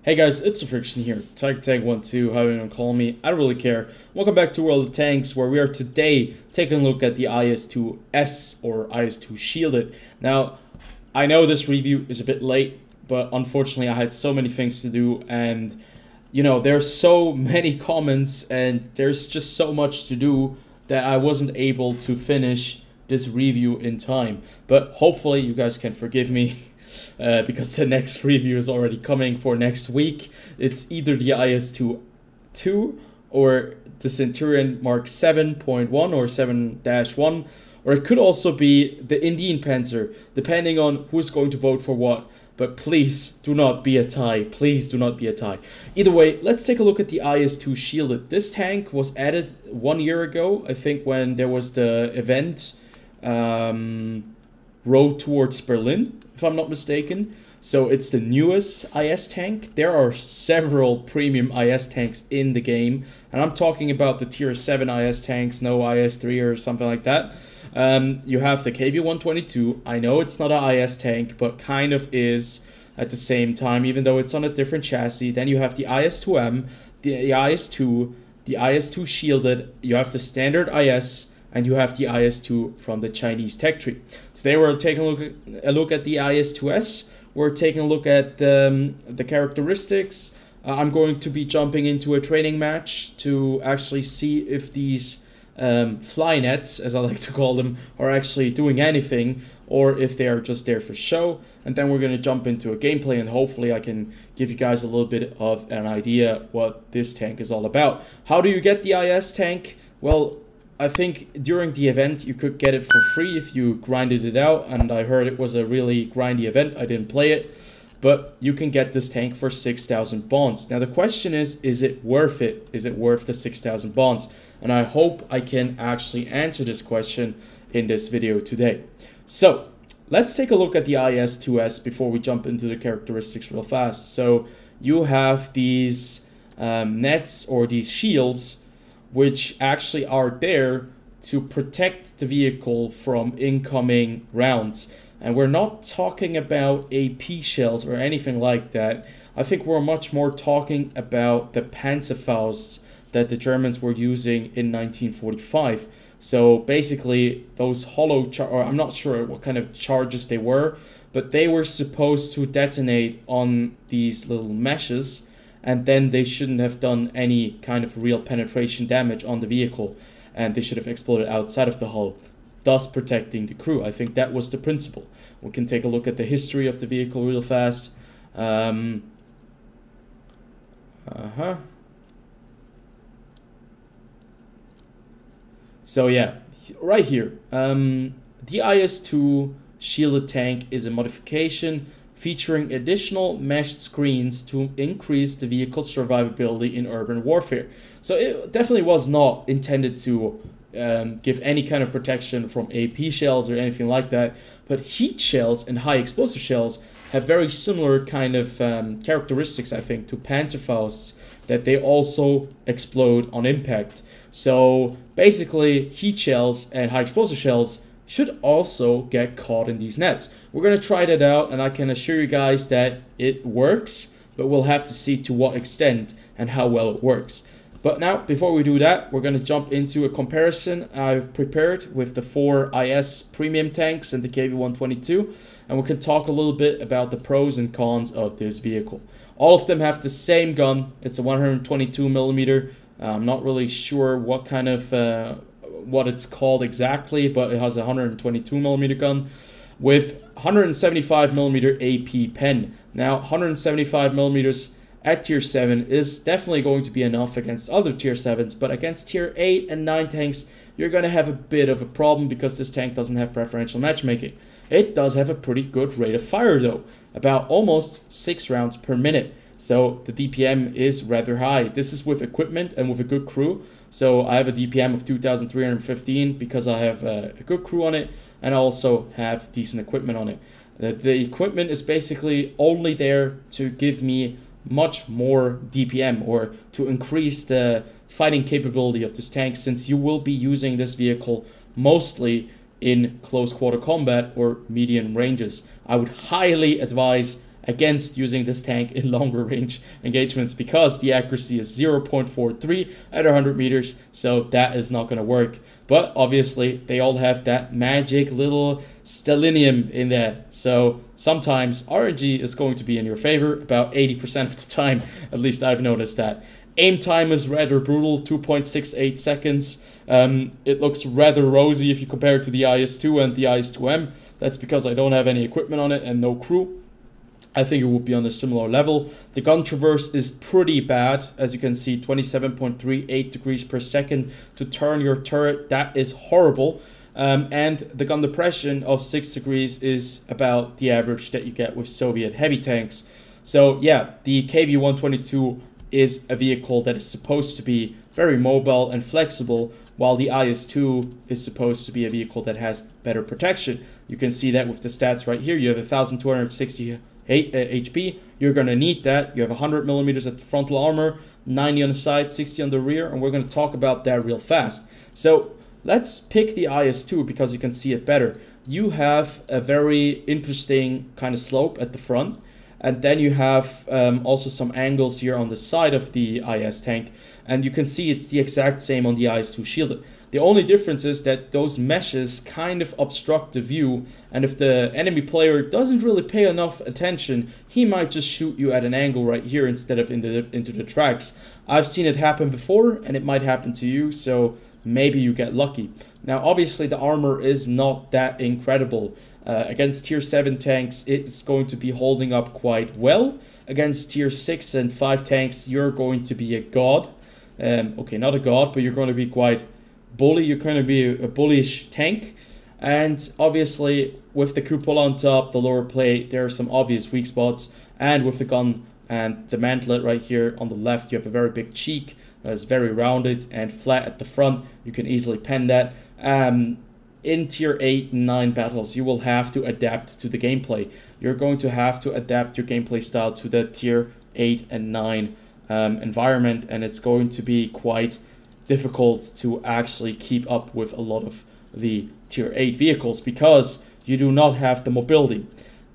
Hey guys, it's TheFrXion here, Tag12, however you want to call me, I don't really care. Welcome back to World of Tanks, where we are today taking a look at the IS-2S, or IS-2 Shielded. Now, I know this review is a bit late, but unfortunately I had so many things to do, and, you know, there's so many comments, and there's just so much to do that I wasn't able to finish this review in time. But hopefully you guys can forgive me. Because the next review is already coming for next week. It's either the IS-2 or the Centurion Mark 7.1 or 7-1, or it could also be the Indian Panzer, depending on who's going to vote for what. But please do not be a tie. Please do not be a tie. Either way, let's take a look at the IS-2 Shielded. This tank was added 1 year ago, I think, when there was the event Road Towards Berlin, if I'm not mistaken. So it's the newest IS tank. There are several premium IS tanks in the game, and I'm talking about the tier 7 IS tanks, no IS-3 or something like that. You have the KV-122. I know it's not an IS tank, but kind of is at the same time, even though it's on a different chassis. Then you have the IS-2M, the IS-2, the IS-2 Shielded. You have the standard IS, and you have the IS-2 from the Chinese tech tree. Today we're taking a look at the IS-2S. We're taking a look at the characteristics. I'm going to be jumping into a training match to actually see if these fly nets, as I like to call them, are actually doing anything, or if they are just there for show. And then we're going to jump into a gameplay, and hopefully I can give you guys a little bit of an idea what this tank is all about. How do you get the IS tank? Well, I think during the event you could get it for free if you grinded it out, and I heard it was a really grindy event. I didn't play it, but you can get this tank for 6,000 bonds. Now the question is it worth it? Is it worth the 6,000 bonds? And I hope I can actually answer this question in this video today. So let's take a look at the IS-2S before we jump into the characteristics real fast. So you have these nets, or these shields, which actually are there to protect the vehicle from incoming rounds. And we're not talking about AP shells or anything like that. I think we're much more talking about the Panzerfausts that the Germans were using in 1945. So basically those hollow, or I'm not sure what kind of charges they were, but they were supposed to detonate on these little meshes, and then they shouldn't have done any kind of real penetration damage on the vehicle, and they should have exploded outside of the hull, thus protecting the crew. I think that was the principle. We can take a look at the history of the vehicle real fast. So yeah, right here, the IS-2 Shielded tank is a modification featuring additional meshed screens to increase the vehicle's survivability in urban warfare. So it definitely was not intended to give any kind of protection from AP shells or anything like that, but heat shells and high explosive shells have very similar kind of characteristics, I think, to Panzerfausts, that they also explode on impact. So basically heat shells and high explosive shells should also get caught in these nets. We're going to try that out, and I can assure you guys that it works, but we'll have to see to what extent and how well it works. But now, before we do that, we're going to jump into a comparison I've prepared with the 4 IS premium tanks and the KV-122, and we can talk a little bit about the pros and cons of this vehicle. All of them have the same gun. It's a 122mm. I'm not really sure what kind of what it's called exactly, but it has a 122mm gun with 175mm AP pen. Now 175mm at tier 7 is definitely going to be enough against other tier 7s, but against tier 8 and 9 tanks you're going to have a bit of a problem, because this tank doesn't have preferential matchmaking. It does have a pretty good rate of fire though, about almost 6 rounds per minute. So the DPM is rather high. This is with equipment and with a good crew. So I have a DPM of 2,315 because I have a good crew on it, and I also have decent equipment on it. The equipment is basically only there to give me much more DPM, or to increase the fighting capability of this tank, since you will be using this vehicle mostly in close quarter combat or medium ranges. I would highly advise against using this tank in longer range engagements because the accuracy is 0.43 at 100 meters, so that is not going to work. But obviously, they all have that magic little stellinium in there. So sometimes RNG is going to be in your favor about 80% of the time. At least I've noticed that. Aim time is rather brutal, 2.68 seconds. It looks rather rosy if you compare it to the IS-2 and the IS-2M. That's because I don't have any equipment on it and no crew. I think it would be on a similar level. The gun traverse is pretty bad. As you can see, 27.38 degrees per second to turn your turret. That is horrible. And the gun depression of 6 degrees is about the average that you get with Soviet heavy tanks. So yeah, the KV-122 is a vehicle that is supposed to be very mobile and flexible, while the IS-2 is supposed to be a vehicle that has better protection. You can see that with the stats right here. You have 1,260 HP, you're going to need that. You have 100 millimeters at frontal armor, 90 on the side, 60 on the rear, and we're going to talk about that real fast. So let's pick the IS-2 because you can see it better. You have a very interesting kind of slope at the front, and then you have also some angles here on the side of the IS tank, and you can see it's the exact same on the IS-2 shielded. The only difference is that those meshes kind of obstruct the view, and if the enemy player doesn't really pay enough attention, he might just shoot you at an angle right here instead of into the tracks. I've seen it happen before, and it might happen to you, so maybe you get lucky. Now, obviously, the armor is not that incredible. Against tier 7 tanks, it's going to be holding up quite well. Against tier 6 and 5 tanks, you're going to be a god. Okay, not a god, but you're going to be quite bully. You're going to be a bullish tank. And obviously, with the cupola on top, the lower plate, there are some obvious weak spots. And with the gun and the mantlet right here on the left, you have a very big cheek that's very rounded and flat at the front. You can easily pen that. In tier 8 and 9 battles, you will have to adapt to the gameplay. You're going to have to adapt your gameplay style to the tier 8 and 9 environment, and it's going to be quite difficult to actually keep up with a lot of the tier 8 vehicles because you do not have the mobility.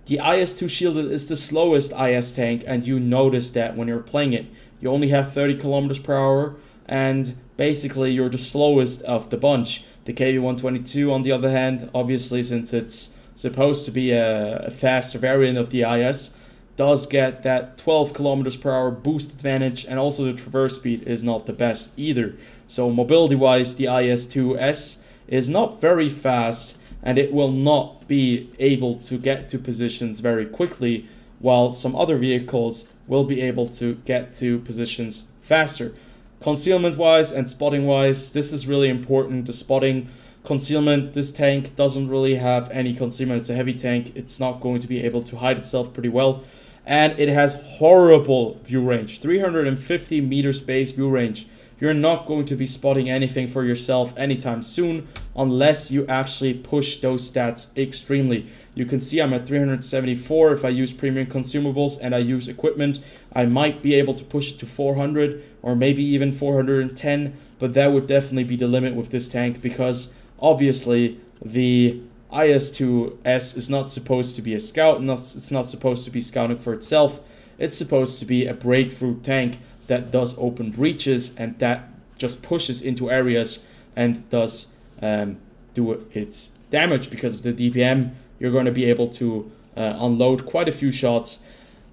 The IS-2 shielded is the slowest IS tank, and you notice that when you're playing it. You only have 30 kilometers per hour, and basically you're the slowest of the bunch. The KV-122, on the other hand, obviously since it's supposed to be a faster variant of the IS, does get that 12 kilometers per hour boost advantage, and also the traverse speed is not the best either. So mobility-wise, the IS-2S is not very fast, and it will not be able to get to positions very quickly, while some other vehicles will be able to get to positions faster. Concealment-wise and spotting-wise, this is really important. The spotting, concealment, this tank doesn't really have any concealment. It's a heavy tank. It's not going to be able to hide itself pretty well. And it has horrible view range, 350 meter space view range. You're not going to be spotting anything for yourself anytime soon unless you actually push those stats extremely. You can see I'm at 374 if I use premium consumables and I use equipment. I might be able to push it to 400 or maybe even 410, but that would definitely be the limit with this tank because obviously the IS-2S is not supposed to be a scout, it's not supposed to be scouting for itself. It's supposed to be a breakthrough tank that does open breaches and that just pushes into areas and does do its damage. Because of the DPM, you're going to be able to unload quite a few shots,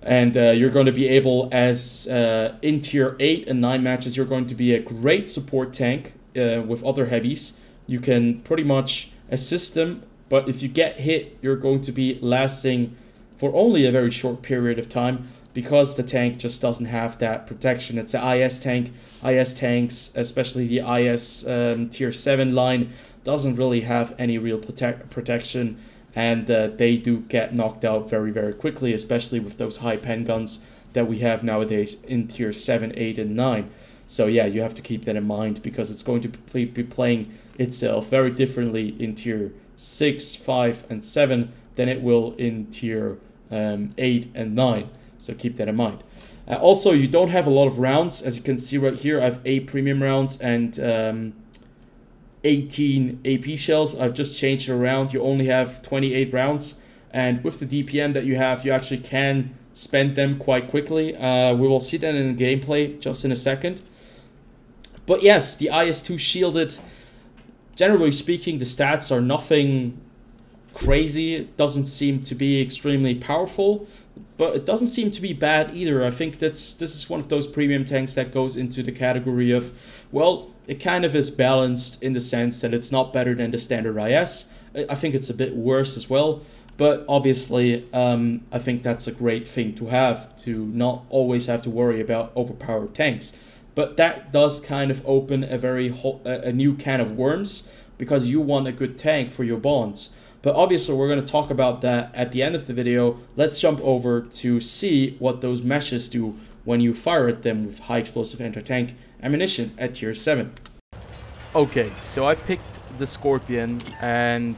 and you're going to be able, as in tier 8 and 9 matches, you're going to be a great support tank with other heavies. You can pretty much assist them, but if you get hit, you're going to be lasting for only a very short period of time, because the tank just doesn't have that protection. It's an IS tank. IS tanks, especially the IS tier 7 line, doesn't really have any real protection, and they do get knocked out very, very quickly, especially with those high pen guns that we have nowadays in tier 7, 8, and 9. So yeah, you have to keep that in mind, because it's going to be playing itself very differently in tier 6, 5, and 7 than it will in tier 8 and 9. So keep that in mind. Also, you don't have a lot of rounds. As you can see right here, I have 8 premium rounds and 18 AP shells. I've just changed it around. You only have 28 rounds. And with the DPM that you have, you actually can spend them quite quickly. We will see that in the gameplay just in a second. But yes, the IS-2 shielded, generally speaking, the stats are nothing crazy. It doesn't seem to be extremely powerful, but it doesn't seem to be bad either. I think this is one of those premium tanks that goes into the category of, well, it kind of is balanced in the sense that it's not better than the standard IS. I think it's a bit worse as well, but obviously I think that's a great thing to have, to not always have to worry about overpowered tanks. But that does kind of open a new can of worms, because you want a good tank for your bonds. But obviously we're going to talk about that at the end of the video. Let's jump over to see what those meshes do when you fire at them with high explosive anti-tank ammunition at tier 7. Okay, so I picked the Scorpion, and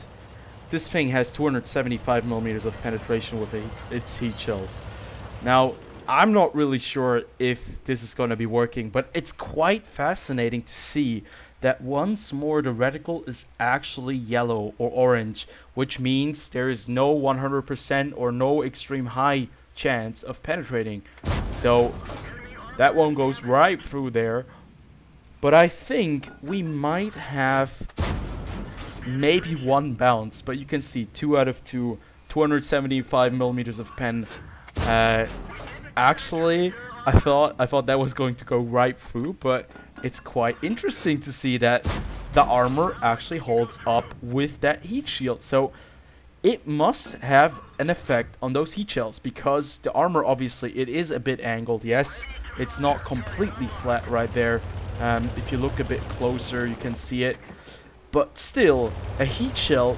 this thing has 275mm of penetration with its heat shells. Now, I'm not really sure if this is going to be working, but it's quite fascinating to see that once more the reticle is actually yellow or orange, which means there is no 100% or no extreme high chance of penetrating. So that one goes right through there. But I think we might have maybe one bounce, but you can see 2 out of 2, 275mm of pen. Actually, I thought that was going to go right through, but it's quite interesting to see that the armor actually holds up with that heat shield. So it must have an effect on those heat shells, because the armor, obviously, it is a bit angled. Yes, it's not completely flat right there. If you look a bit closer, you can see it. But still, a heat shell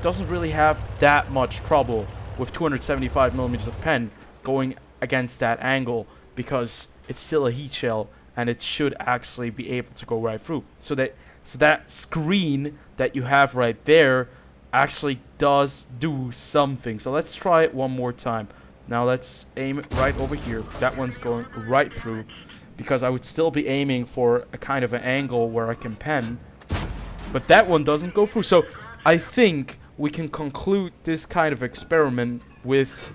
doesn't really have that much trouble with 275mm of pen going against that angle, because it's still a heat shell and it should actually be able to go right through. So that screen that you have right there actually does do something. So let's try it one more time. Now let's aim it right over here. That one's going right through, because I would still be aiming for a kind of an angle where I can pen, but that one doesn't go through. So I think we can conclude this kind of experiment with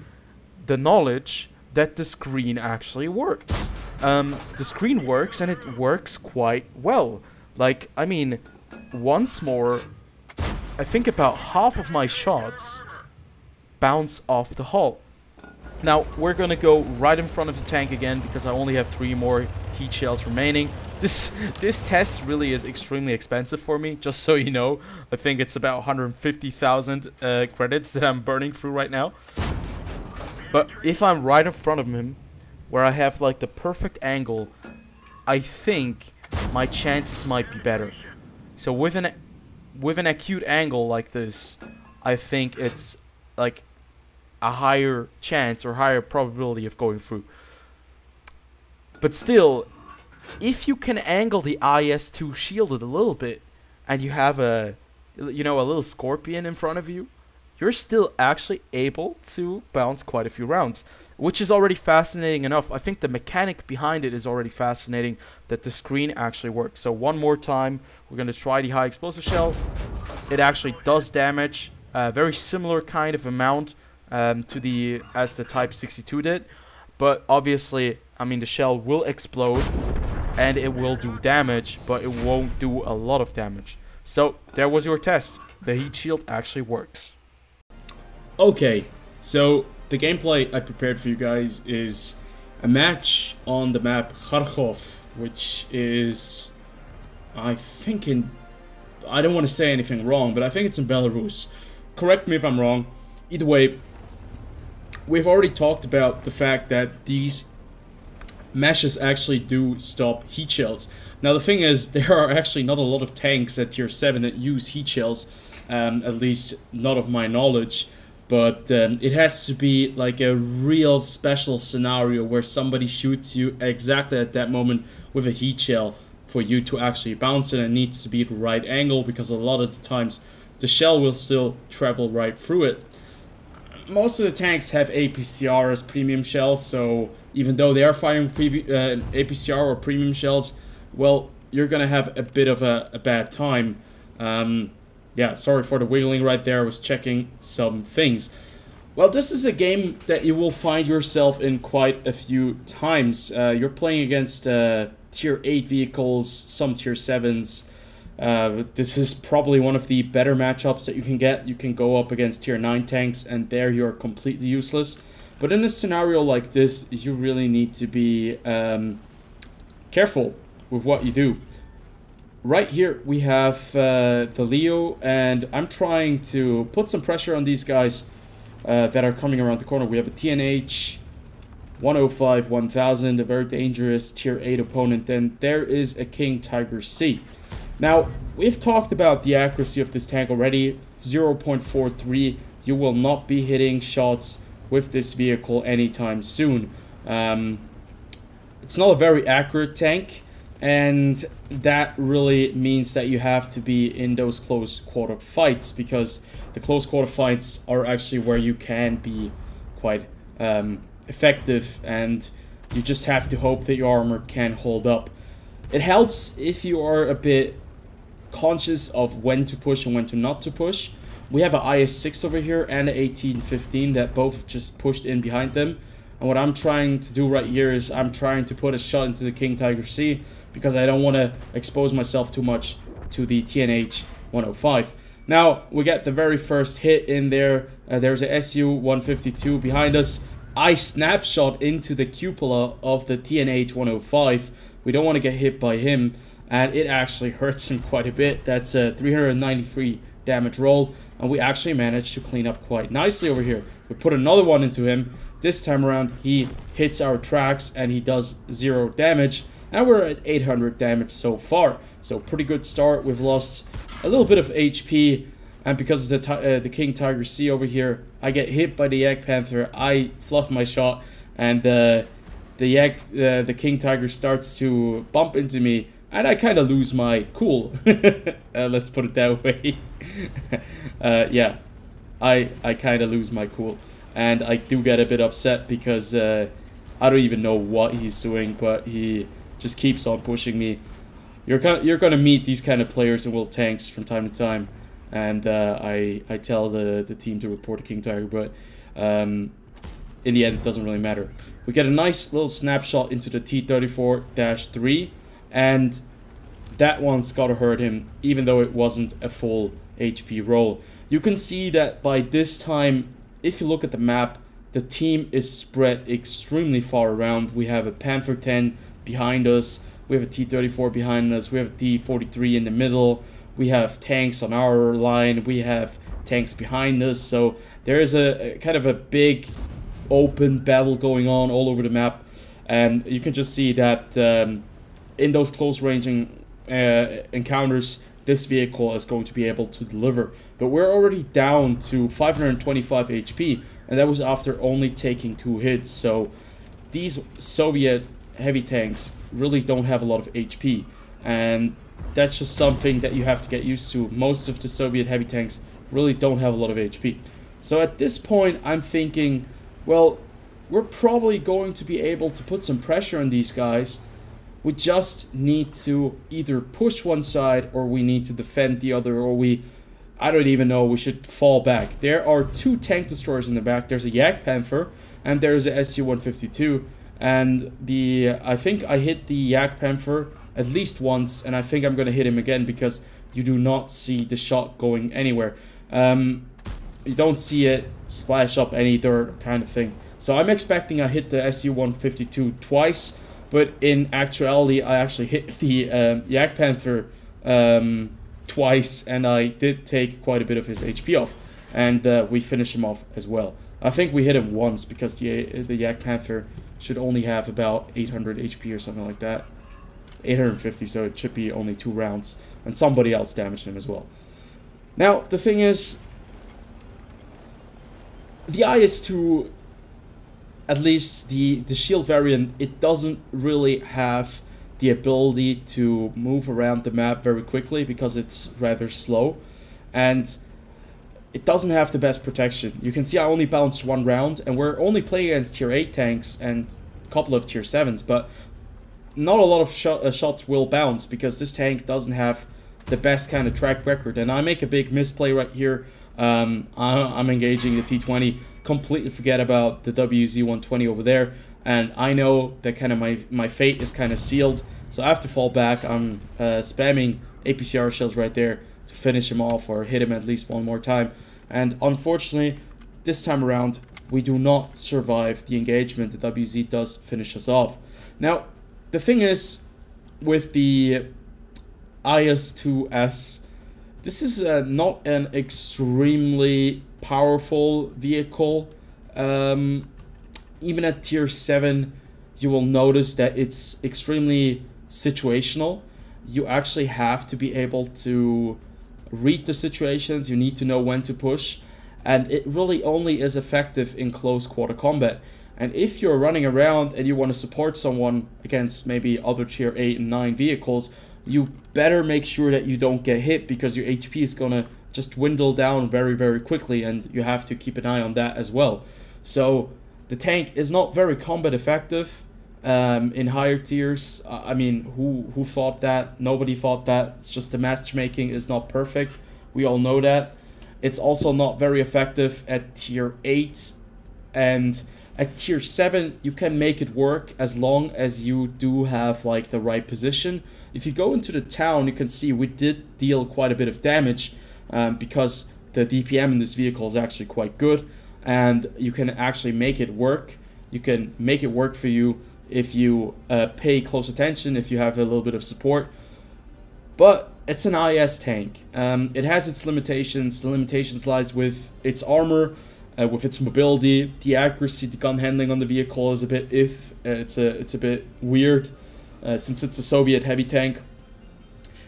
the knowledge that the screen actually works. The screen works, and it works quite well. Like, I mean, once more, I think about half of my shots bounce off the hull. Now, we're gonna go right in front of the tank again, because I only have 3 more heat shells remaining. This test really is extremely expensive for me, just so you know. I think it's about 150,000 credits that I'm burning through right now. But if I'm right in front of him, where I have like the perfect angle, I think my chances might be better. So with an acute angle like this, I think it's like a higher chance or higher probability of going through. But still, if you can angle the IS-2 shielded a little bit, and you have a little Scorpion in front of you, you're still actually able to bounce quite a few rounds, which is already fascinating enough. I think the mechanic behind it is already fascinating, that the screen actually works. So one more time, we're going to try the high explosive shell. It actually does damage, very similar kind of amount as the Type 62 did, but obviously, I mean, the shell will explode and it will do damage, but it won't do a lot of damage. So there was your test. The heat shield actually works. Okay, so the gameplay I prepared for you guys is a match on the map Kharkov, which is, I think I don't want to say anything wrong, but I think it's in Belarus. Correct me if I'm wrong. Either way, we've already talked about the fact that these meshes actually do stop heat shells. Now the thing is, there are actually not a lot of tanks at tier 7 that use heat shells, at least not of my knowledge. But it has to be like a real special scenario where somebody shoots you exactly at that moment with a heat shell for you to actually bounce it, and it needs to be at the right angle, because a lot of the times the shell will still travel right through it. Most of the tanks have APCR as premium shells, so even though they are firing APCR or premium shells, well, you're gonna have a bit of a bad time. Yeah, sorry for the wiggling right there. I was checking some things. Well, this is a game that you will find yourself in quite a few times. You're playing against tier 8 vehicles, some tier 7s. This is probably one of the better matchups that you can get. You can go up against tier 9 tanks, and there you're completely useless. But in a scenario like this, you really need to be careful with what you do. Right here we have the Leo, and I'm trying to put some pressure on these guys that are coming around the corner. We have a TNH 105 1000, a very dangerous tier 8 opponent. Then there is a King Tiger C. Now, we've talked about the accuracy of this tank already. 0.43. You will not be hitting shots with this vehicle anytime soon. It's not a very accurate tank, and that really means that you have to be in those close quarter fights, because the close quarter fights are actually where you can be quite effective, and you just have to hope that your armor can hold up. It helps if you are a bit conscious of when to push and when to not to push. We have an IS-6 over here and an 1815 that both just pushed in behind them. And what I'm trying to do right here is I'm trying to put a shot into the King Tiger C, because I don't want to expose myself too much to the TNH 105. Now, we get the very first hit in there. There's a SU-152 behind us. I snapshot into the cupola of the TNH 105. We don't want to get hit by him, and it actually hurts him quite a bit. That's a 393 damage roll, and we actually managed to clean up quite nicely over here. We put another one into him. This time around, he hits our tracks, and he does 0 damage. And we're at 800 damage so far. So pretty good start. We've lost a little bit of HP. And because of the King Tiger C over here, I get hit by the Yak Panther. I fluff my shot. And the King Tiger starts to bump into me. And I kind of lose my cool. Let's put it that way. Yeah, I kind of lose my cool. And I do get a bit upset because I don't even know what he's doing. But he just keeps on pushing me. You're gonna meet these kind of players in World Tanks from time to time, and I tell the team to report a King Tiger, but in the end it doesn't really matter. We get a nice little snapshot into the T-34-3, and that one's gotta hurt him, even though it wasn't a full HP roll. You can see that by this time, if you look at the map, the team is spread extremely far around. We have a Panther 10 behind us, we have a T-34 behind us, we have a T-43 in the middle, we have tanks on our line, we have tanks behind us, so there is a kind of a big open battle going on all over the map, and you can just see that in those close ranging encounters, this vehicle is going to be able to deliver. But we're already down to 525 HP, and that was after only taking 2 hits, so these Soviet heavy tanks really don't have a lot of HP, and that's just something that you have to get used to. Most of the Soviet heavy tanks really don't have a lot of HP. So at this point I'm thinking, well, we're probably going to be able to put some pressure on these guys. We just need to either push one side, or we need to defend the other, or I don't even know, we should fall back. There are 2 tank destroyers in the back. There's a Yak Panther and there's a SU-152. And I think I hit the Yak Panther at least once, and I think I'm going to hit him again, because you do not see the shot going anywhere. You don't see it splash up any dirt kind of thing. So I'm expecting I hit the SU-152 twice, but in actuality I actually hit the Yak Panther twice, and I did take quite a bit of his HP off, and we finished him off as well. I think we hit him once, because the Yak Panther should only have about 800 HP or something like that. 850, so it should be only 2 rounds. And somebody else damaged him as well. Now, the thing is, the IS-2, at least the shield variant, it doesn't really have the ability to move around the map very quickly, because it's rather slow. And it doesn't have the best protection. You can see I only bounced 1 round, and we're only playing against tier 8 tanks and a couple of tier 7s, but not a lot of shots will bounce, because this tank doesn't have the best kind of track record. And I make a big misplay right here. I'm engaging the T20, completely forget about the WZ-120 over there, and I know that kind of my fate is kind of sealed, so I have to fall back. I'm spamming APCR shells right there to finish him off or hit him at least one more time, and unfortunately, this time around, we do not survive the engagement. The WZ does finish us off. Now, the thing is, with the IS-2S, this is not an extremely powerful vehicle. Even at tier 7, you will notice that it's extremely situational. You actually have to be able to read the situations. You need to know when to push. And it really only is effective in close quarter combat. And if you're running around and you want to support someone against maybe other tier 8 and 9 vehicles, you better make sure that you don't get hit, because your HP is gonna just dwindle down very, very quickly, and you have to keep an eye on that as well. So the tank is not very combat effective in higher tiers. I mean, who thought that? Nobody thought that. It's just the matchmaking is not perfect. We all know that. It's also not very effective at tier 8, and at tier 7 you can make it work as long as you do have like the right position. If you go into the town, you can see we did deal quite a bit of damage because the DPM in this vehicle is actually quite good, and you can actually make it work. You can make it work for you if you pay close attention, if you have a little bit of support. But it's an IS tank. It has its limitations. The limitations lies with its armor, with its mobility, the accuracy, the gun handling on the vehicle is a bit it's a bit weird since it's a Soviet heavy tank.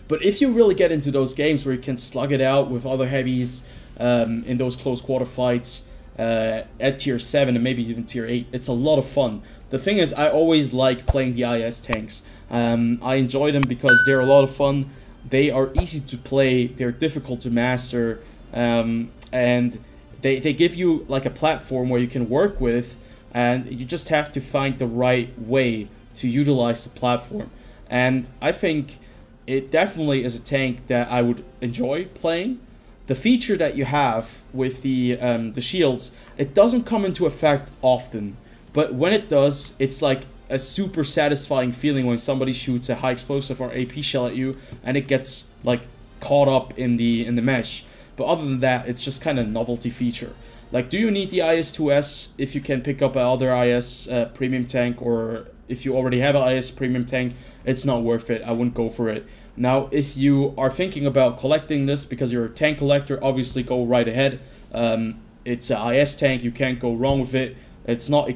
But if you really get into those games where you can slug it out with other heavies in those close quarter fights at tier 7 and maybe even tier 8, it's a lot of fun. The thing is, I always like playing the IS tanks. I enjoy them because they're a lot of fun. They are easy to play, they're difficult to master, and they give you like a platform where you can work with, and you just have to find the right way to utilize the platform. And I think it definitely is a tank that I would enjoy playing. The feature that you have with the shields, it doesn't come into effect often, but when it does, it's like a super satisfying feeling when somebody shoots a high explosive or AP shell at you and it gets like caught up in the mesh. But other than that, it's just kind of a novelty feature. Like, do you need the IS-2S if you can pick up another IS premium tank, or if you already have an IS premium tank? It's not worth it. I wouldn't go for it. Now, if you are thinking about collecting this because you're a tank collector, obviously go right ahead. It's an IS tank. You can't go wrong with it. It's not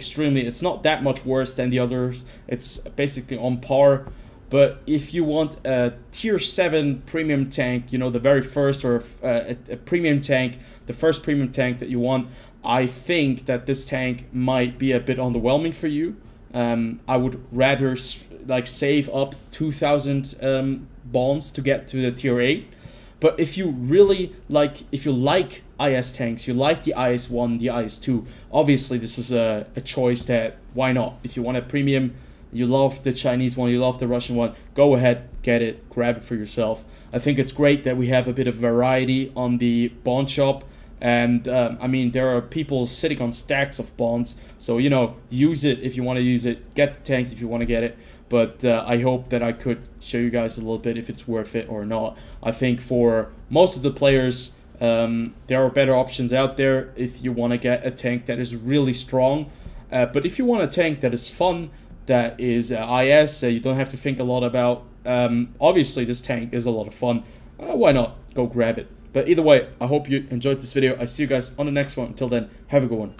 that much worse than the others. It's basically on par. But if you want a tier 7 premium tank, you know, the very first, or a premium tank, the first premium tank that you want, I think that this tank might be a bit underwhelming for you. I would rather like save up 2,000 bonds to get to the tier 8. But if you really like, if you like IS tanks, you like the IS-1, the IS-2, obviously this is a choice that, why not? If you want a premium, you love the Chinese one, you love the Russian one, go ahead, get it, grab it for yourself. I think it's great that we have a bit of variety on the bond shop. And I mean, there are people sitting on stacks of bonds, so, you know, use it if you want to use it, get the tank if you want to get it. But I hope that I could show you guys a little bit if it's worth it or not. I think for most of the players, there are better options out there if you want to get a tank that is really strong. But if you want a tank that is fun, that is IS, you don't have to think a lot about, obviously this tank is a lot of fun. Why not? Go grab it. But either way, I hope you enjoyed this video. I see you guys on the next one. Until then, have a good one.